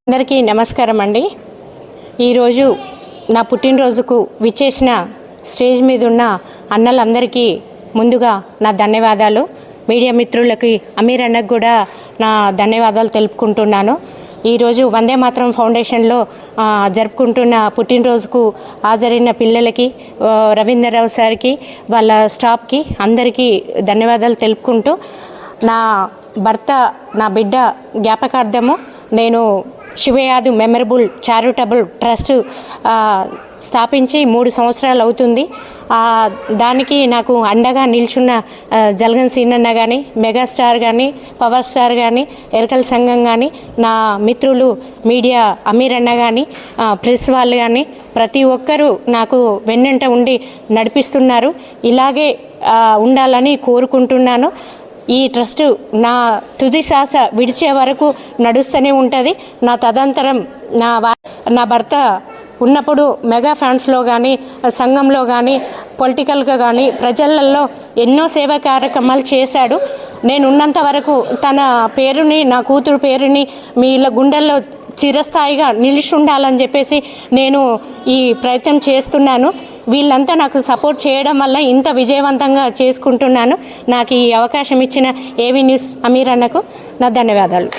అందరికీ నమస్కారం అండి. ఈరోజు నా పుట్టినరోజుకు విచ్చేసిన స్టేజ్ మీద ఉన్న అన్నలందరికీ ముందుగా నా ధన్యవాదాలు. మీడియా మిత్రులకి అమీర్ అన్నకు కూడా నా ధన్యవాదాలు తెలుపుకుంటున్నాను. ఈరోజు వందే మాతరం ఫౌండేషన్లో జరుపుకుంటున్న పుట్టినరోజుకు హాజరైన పిల్లలకి, రవీంద్రరావు సార్కి, వాళ్ళ స్టాఫ్కి అందరికీ ధన్యవాదాలు తెలుపుకుంటూ, నా భర్త, నా బిడ్డ జ్ఞాపకార్థము నేను శివయాదు మెమరబుల్ చారిటబుల్ ట్రస్ట్ స్థాపించి 3 సంవత్సరాలు అవుతుంది. దానికి నాకు అండగా నిల్చున్న జలగన్ సీనన్న కానీ, మెగాస్టార్ కానీ, పవర్ స్టార్ కానీ, ఎరకల సంఘం కానీ, నా మిత్రులు మీడియా అమీర్ అన్న కానీ, ప్రెస్ వాళ్ళు కానీ, ప్రతి ఒక్కరూ నాకు వెన్నంట ఉండి నడిపిస్తున్నారు. ఇలాగే ఉండాలని కోరుకుంటున్నాను. ఈ ట్రస్ట్ నా తుది శ్వాస విడిచే వరకు నడుస్తూనే ఉంటుంది. నా తదంతరం నా భర్త ఉన్నప్పుడు మెగా ఫ్యాన్స్లో కానీ, సంఘంలో కానీ, పొలిటికల్గా కానీ, ప్రజలలో ఎన్నో సేవా కార్యక్రమాలు చేశాడు. నేను ఉన్నంత వరకు తన పేరుని, నా కూతురు పేరుని మీ గుండెల్లో చిరస్థాయిగా నిలిచి ఉండాలని చెప్పేసి నేను ఈ ప్రయత్నం చేస్తున్నాను. వీళ్ళంతా నాకు సపోర్ట్ చేయడం వల్ల ఇంత విజయవంతంగా చేసుకుంటున్నాను. నాకు ఈ అవకాశం ఇచ్చిన ఏవీ న్యూస్ అమీర్ అన్నకు నా ధన్యవాదాలు.